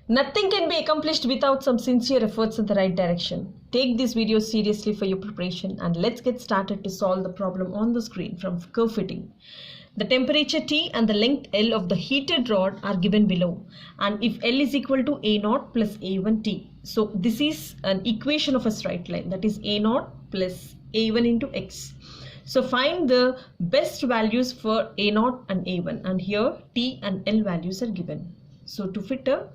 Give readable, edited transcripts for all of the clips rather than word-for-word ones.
Nothing can be accomplished without some sincere efforts in the right direction. Take this video seriously for your preparation and let's get started to solve the problem on the screen from curve fitting. The temperature T and the length L of the heated rod are given below, and if L is equal to A0 plus A1T. So this is an equation of a straight line, that is A0 plus A1 into X. So find the best values for A0 and A1, and here T and L values are given. So to fit a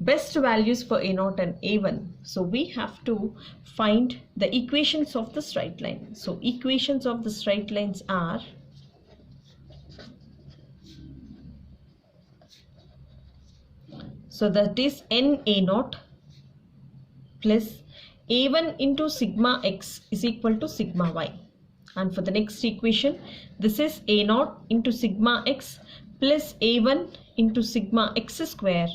best values for A0 and A1, so we have to find the equations of the straight line. So equations of the straight lines are that is n A0 plus A1 into sigma x is equal to sigma y. And for the next equation, this is A0 into sigma x plus A1 into sigma x square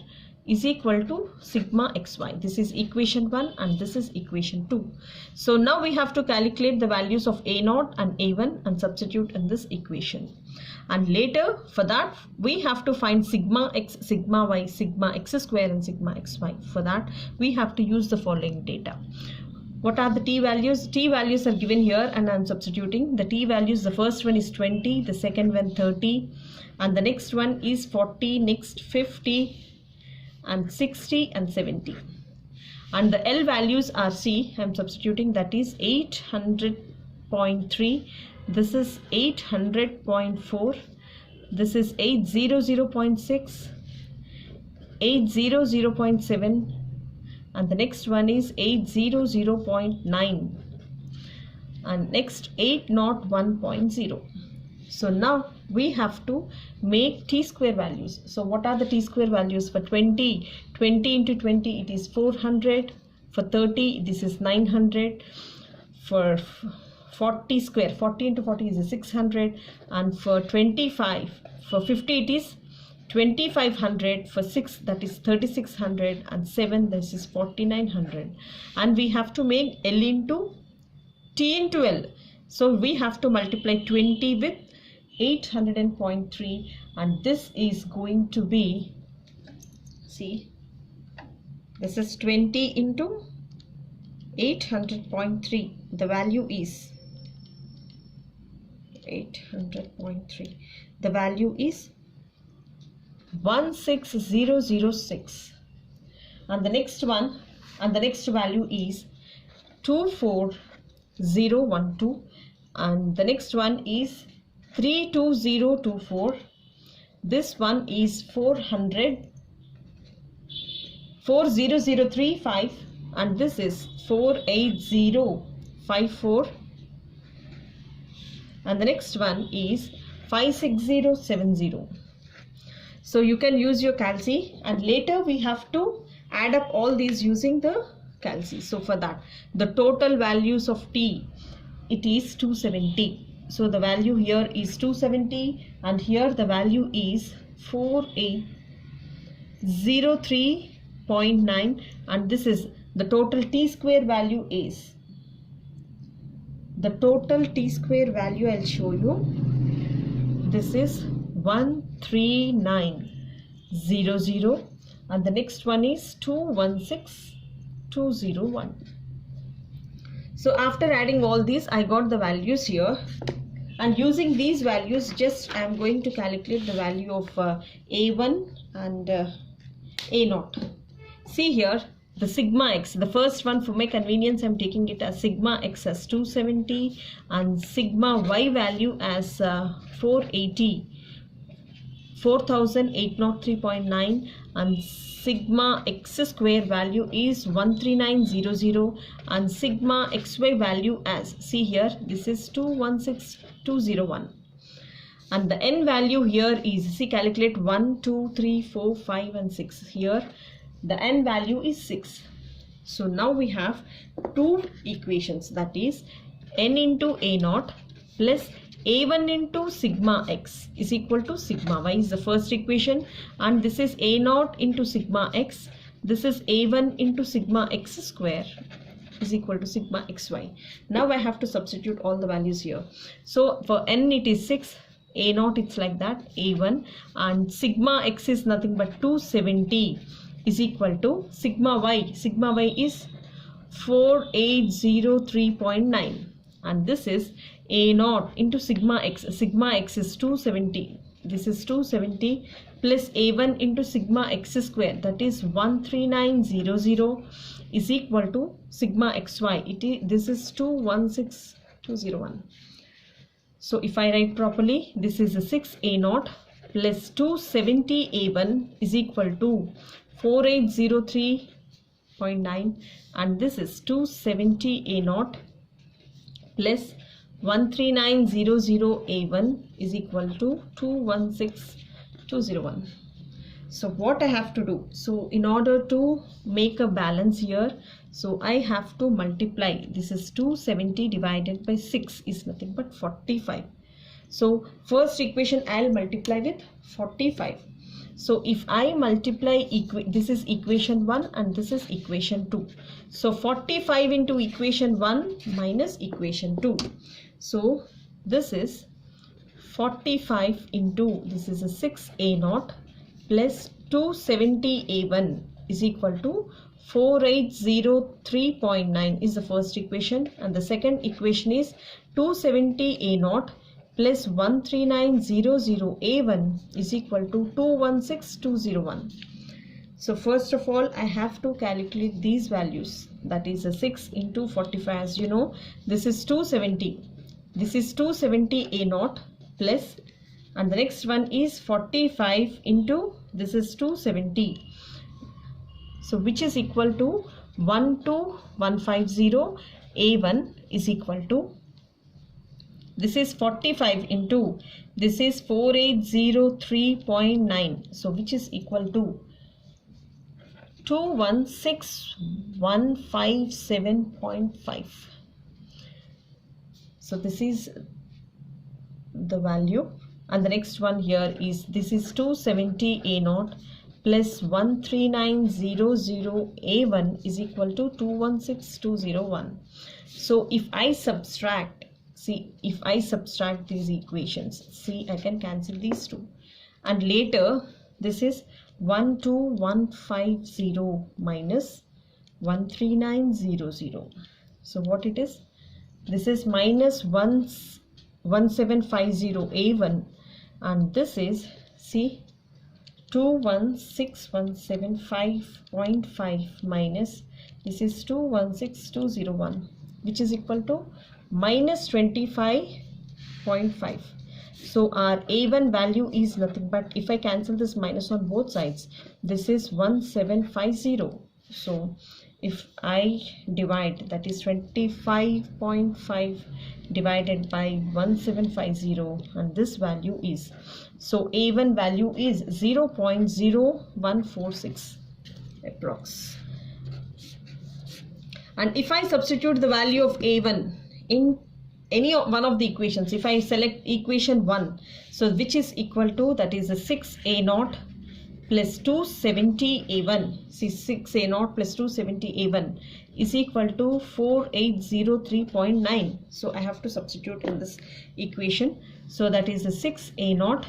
is equal to sigma xy. This is equation 1 and this is equation 2. So now we have to calculate the values of A0 and A1 and substitute in this equation. And later for that we have to find sigma x, sigma y, sigma x square and sigma xy. For that we have to use the following data. What are the t values? T values are given here and I am substituting. The t values, the first one is 20, the second one 30, and the next one is 40, next 50 and 60 and 70. And the L values are C, I am substituting, that is 800.3, this is 800.4, this is 800.6, 800.7, and the next one is 800.9, and next 801.0. So now we have to make t square values. So what are the t square values? For 20 into 20 it is 400, for 30 this is 900, for 40 square, 40 into 40 is 600, and for 25, for 50 it is 2500, for 6 that is 3600, and 7 this is 4900. And we have to make L into T into L. So we have to multiply 20 with 800.3, and this is going to be, see, this is 20 into 800.3. the value is 800.3. the value is 16006, and the next one and the next value is 24012, and the next one is 32024, this one is 40035, and this is 48054, and the next one is 56070. So you can use your calci, and later we have to add up all these using the calci. So for that, the total values of T, it is 270. So the value here is 270, and here the value is 4803.9, and this is the total t square value is, the total t square value I'll show you, this is 13900, and the next one is 216201. So after adding all these, I got the values here, and using these values just I am going to calculate the value of A1 and A0. See here, the sigma x, the first one, for my convenience I am taking it as sigma x as 270 and sigma y value as 4803.9, and sigma x square value is 13900, and sigma xy value as, see here, this is 216201, and the n value here is, see, calculate 1 2 3 4 5 and 6, here the n value is 6. So now we have two equations, that is n into A0 plus A1 into sigma x is equal to sigma y is the first equation, and this is A0 into sigma x, this is A1 into sigma x square is equal to sigma xy. Now I have to substitute all the values here. So for n it is 6, A0 it's like that, A1, and sigma x is nothing but 270 is equal to sigma y. Sigma y is 4803.9, and this is A0 into sigma x. Sigma x is 270. This is 270 plus A1 into sigma x square, that is 13900, is equal to sigma xy. This is 216201. So if I write properly, this is a 6A0 plus 270A1 is equal to 4803.9, and this is 270A0 plus 13900A1 is equal to 216201. So what I have to do, so in order to make a balance here, so I have to multiply. This is 270 divided by 6 is nothing but 45. So first equation I'll multiply with 45. So if I multiply, this is equation 1 and this is equation 2. So 45 into equation 1 minus equation 2. So this is 45 into, this is a 6A0 plus 270A1 is equal to 4803.9 is the first equation, and the second equation is 270A0 plus 13900A1 is equal to 216201. So first of all, I have to calculate these values. That is a 6 into 45. As you know, this is 270. This is 270A0 plus, and the next one is 45 into, this is 270. So which is equal to 12150. A1 is equal to, this is 45 into, this is 4803.9. So which is equal to 216,157.5. So this is the value, and the next one here is, this is 270A0 plus 13900A1 is equal to 216201. So if I subtract, see, if I subtract these equations, see, I can cancel these two, and later this is 12150 minus 13900. So what it is? This is minus 1750A1, and this is, see, 216175.5 minus, this is 216201, which is equal to minus 25.5. So our A1 value is nothing but, if I cancel this minus on both sides, this is 1750. So if I divide, that is 25.5 divided by 1750, and this value is, so A1 value is 0.0146 approx. And if I substitute the value of A1 in any one of the equations, if I select equation 1, so which is equal to, that is a 6A0 plus 270A1, see, 6A0 plus 270A1 is equal to 4803.9. So I have to substitute in this equation. So that is a 6A0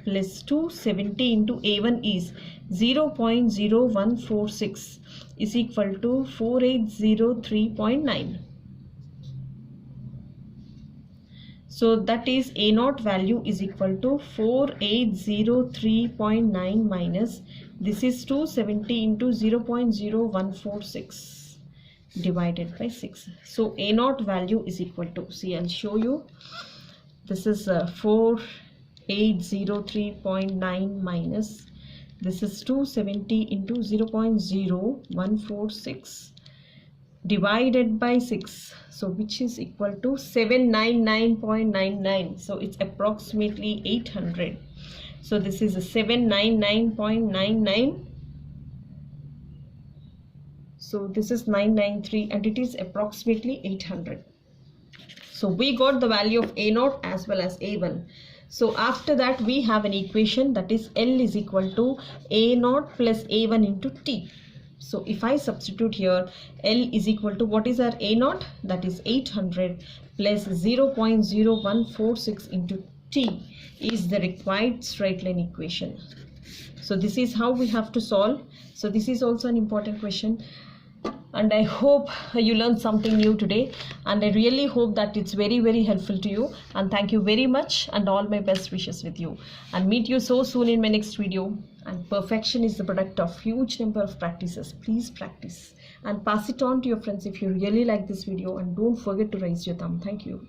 plus 270 into A1 is 0.0146 is equal to 4803.9. So that is A0 value is equal to 4803.9 minus, this is 270 into 0.0146 divided by 6. So A0 value is equal to, see, I'll show you. This is 4803.9 minus, this is 270 into 0.0146 divided by 6. So which is equal to 799.99. So it's approximately 800. So this is a 799.99. So this is 993, and it is approximately 800. So we got the value of A0 as well as A1. So after that we have an equation, that is L is equal to A0 plus A1 into T. So if I substitute here, L is equal to, what is our A0? That is 800 plus 0.0146 into T is the required straight line equation. So this is how we have to solve. So this is also an important question, and I hope you learned something new today, and I really hope that it's very, very helpful to you. And thank you very much, and all my best wishes with you, and meet you so soon in my next video. And perfection is the product of huge number of practices. Please practice and pass it on to your friends if you really like this video, and don't forget to raise your thumb. Thank you.